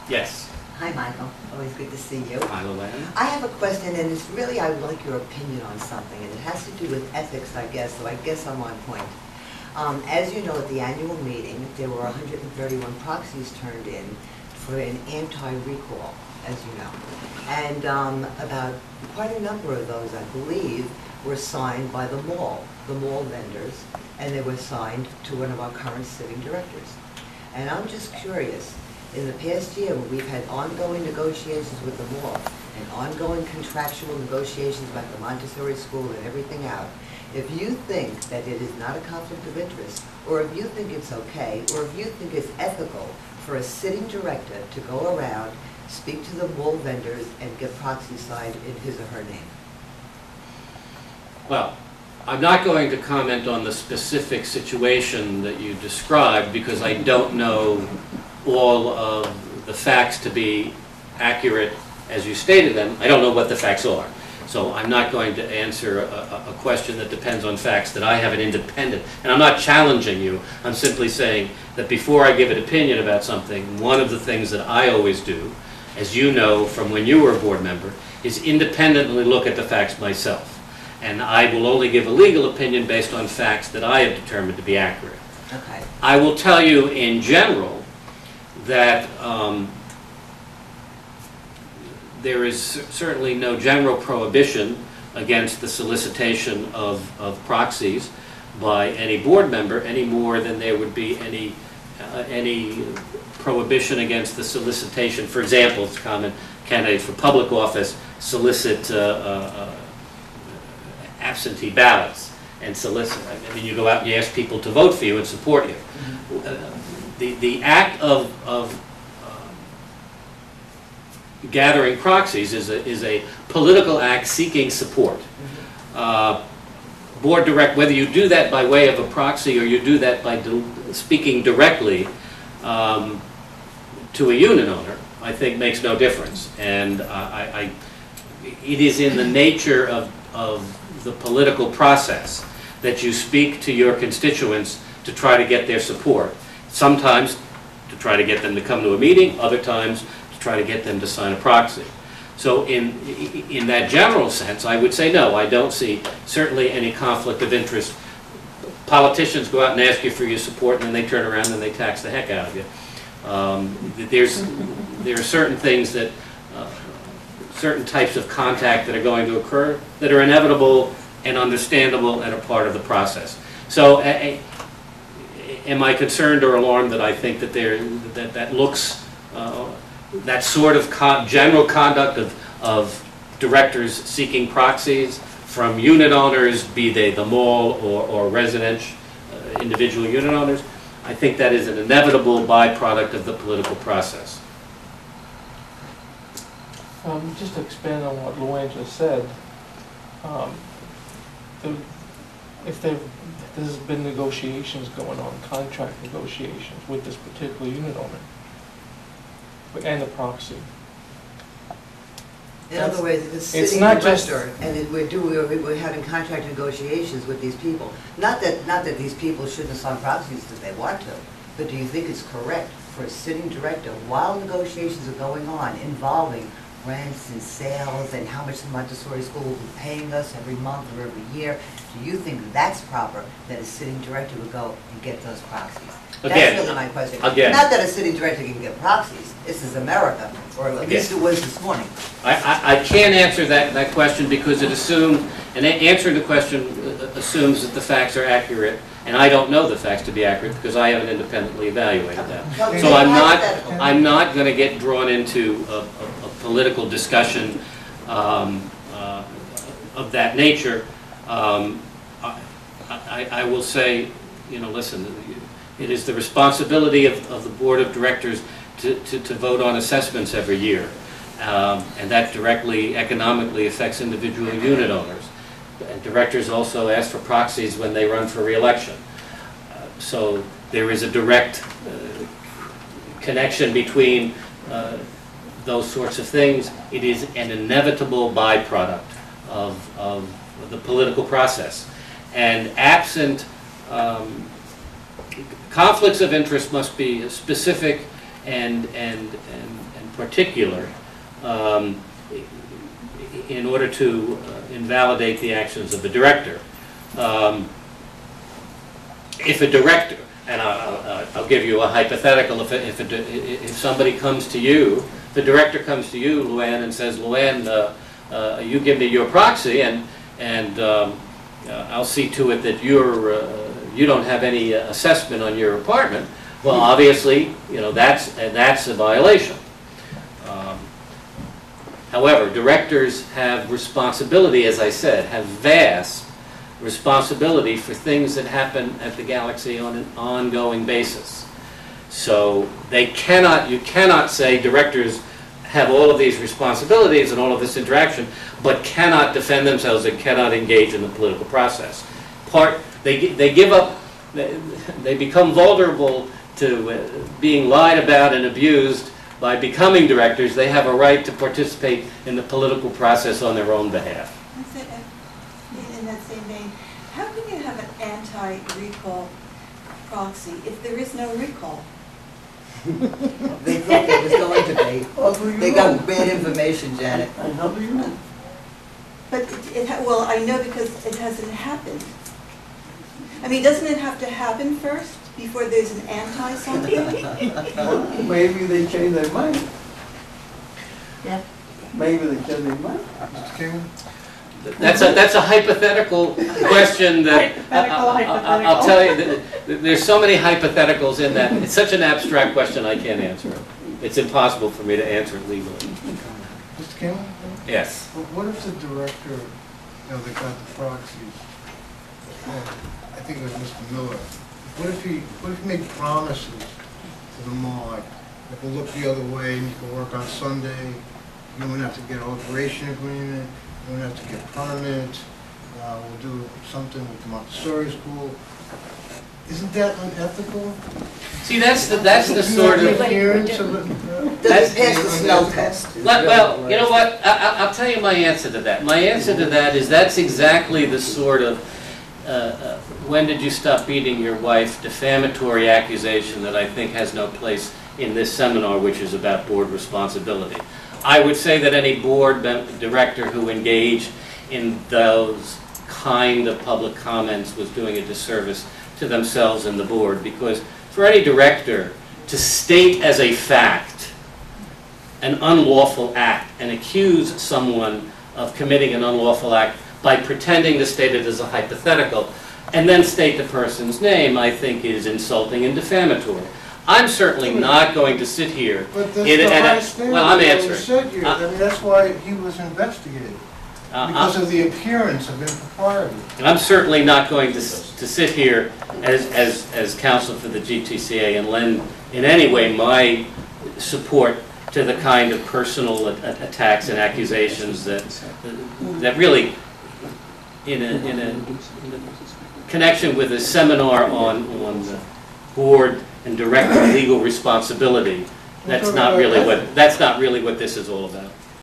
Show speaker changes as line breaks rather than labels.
Yes.
Hi, Michael. Always good to see you.
Hi, Luann.
I have a question, and it's really, I would like your opinion on something, and it has to do with ethics, I guess, so I guess I'm on point. As you know, at the annual meeting, there were 131 proxies turned in for an anti-recall, as you know. And about quite a number of those, I believe, were signed by the mall vendors, and they were signed to one of our current sitting directors. And I'm just curious, in the past year, when we've had ongoing negotiations with the mall and ongoing contractual negotiations about the Montessori school and everything out, if you think that it is not a conflict of interest, or if you think it's okay, or if you think it's ethical for a sitting director to go around, speak to the mall vendors, and get proxy signed in his or her name.
Well, I'm not going to comment on the specific situation that you described because I don't know all of the facts to be accurate as you stated them. I don't know what the facts are. So I'm not going to answer a question that depends on facts that I have an independent, and I'm not challenging you. I'm simply saying that before I give an opinion about something, one of the things that I always do, as you know from when you were a board member, is independently look at the facts myself. And I will only give a legal opinion based on facts that I have determined to be accurate.
Okay.
I will tell you in general that there is certainly no general prohibition against the solicitation of proxies by any board member any more than there would be any prohibition against the solicitation. For example, it's common candidates for public office solicit absentee ballots and solicit. I mean, you go out and you ask people to vote for you and support you. The act of gathering proxies is a political act seeking support. Board direct, whether you do that by way of a proxy or you do that by speaking directly to a unit owner, I think makes no difference. And it is in the nature of the political process that you speak to your constituents to try to get their support. Sometimes to try to get them to come to a meeting, other times to try to get them to sign a proxy. So in that general sense, I would say no, I don't see certainly any conflict of interest. Politicians go out and ask you for your support, and then they turn around and they tax the heck out of you. There are certain things that, certain types of contact that are going to occur that are inevitable and understandable and a part of the process. So am I concerned or alarmed that I think that that looks, that sort of general conduct of directors seeking proxies from unit owners, be they the mall or residential individual unit owners, I think that is an inevitable byproduct of the political process.
Just to expand on what Luann just said, if there's been negotiations going on, contract negotiations with this particular unit owner and the proxy.
In other words, if it's
It's
sitting
not
director, and we're having contract negotiations with these people. Not that these people shouldn't sign proxies if they want to, but do you think it's correct for a sitting director, while negotiations are going on involving rents and sales and how much the Montessori school will be paying us every month or every year, do you think that's proper that a sitting director would go and get those proxies?
Again,
That's really my question.
again.
Not that a sitting director can get proxies. This is America, or at least it was this morning.
I can't answer that question because it assumes, and answering the question assumes that the facts are accurate, and I don't know the facts to be accurate because I haven't independently evaluated them.
Okay.
So I'm not going to get drawn into a political discussion of that nature. I will say, listen, it is the responsibility of the board of directors to vote on assessments every year. And that directly economically affects individual unit owners. And directors also ask for proxies when they run for re-election. So there is a direct connection between those sorts of things. It is an inevitable byproduct of the political process. And absent conflicts of interest must be specific and particular in order to invalidate the actions of the director. If a director, and I'll give you a hypothetical, if somebody comes to you, the director comes to you, Luann, and says, Luann, you give me your proxy, and I'll see to it that you don't have any assessment on your apartment. Well, obviously, you know, that's a violation. However, directors have responsibility, as I said, have vast responsibility for things that happen at the Galaxy on an ongoing basis. So you cannot say directors have all of these responsibilities and all of this interaction, but cannot defend themselves and cannot engage in the political process. They give up, they become vulnerable to being lied about and abused by becoming directors. They have a right to participate in the political process on their own behalf.
In that same vein, how can you have an anti-recall proxy if there is no recall?
They thought there was going to be. They got bad information, Janet.
And how do you know?
But well, I know because it hasn't happened. I mean, doesn't it have to happen first before there's an anti-something?
Well, maybe they change their mind.
Yeah.
Maybe they change their mind. Mr. King?
That's a hypothetical question that I'll tell you, there's so many hypotheticals in that. It's such an abstract question I can't answer it. It's impossible for me to answer it legally.
Mr. King?
Yes.
What if the director, you know, they got the proxies, I think it was Mr. Miller, what if he made promises to them all, like, if we look the other way, and you can work on Sunday, you don't have to get an alteration agreement, you don't have to get permits, we'll do something with the Montessori school. Isn't that unethical?
See, that's the sort of...
Does it pass the smell test?
Well, you know what? I'll tell you my answer to that. My answer to that is that's exactly the sort of when did you stop beating your wife defamatory accusation that I think has no place in this seminar, which is about board responsibility. I would say that any board director who engaged in those kind of public comments was doing a disservice to themselves and the board, because for any director to state as a fact an unlawful act and accuse someone of committing an unlawful act by pretending to state it as a hypothetical and then state the person's name, I think is insulting and defamatory. I'm certainly not going to sit here.
But that's the high standard.
Well, I'm
that was
answering.
set here. I mean, that's why he was investigated. Because of the appearance of impropriety.
I'm certainly not going to sit here as counsel for the GTCA and lend in any way my support to the kind of personal attacks and accusations that really, in a connection with a seminar on the board and director legal responsibility, that's not really what this is all about.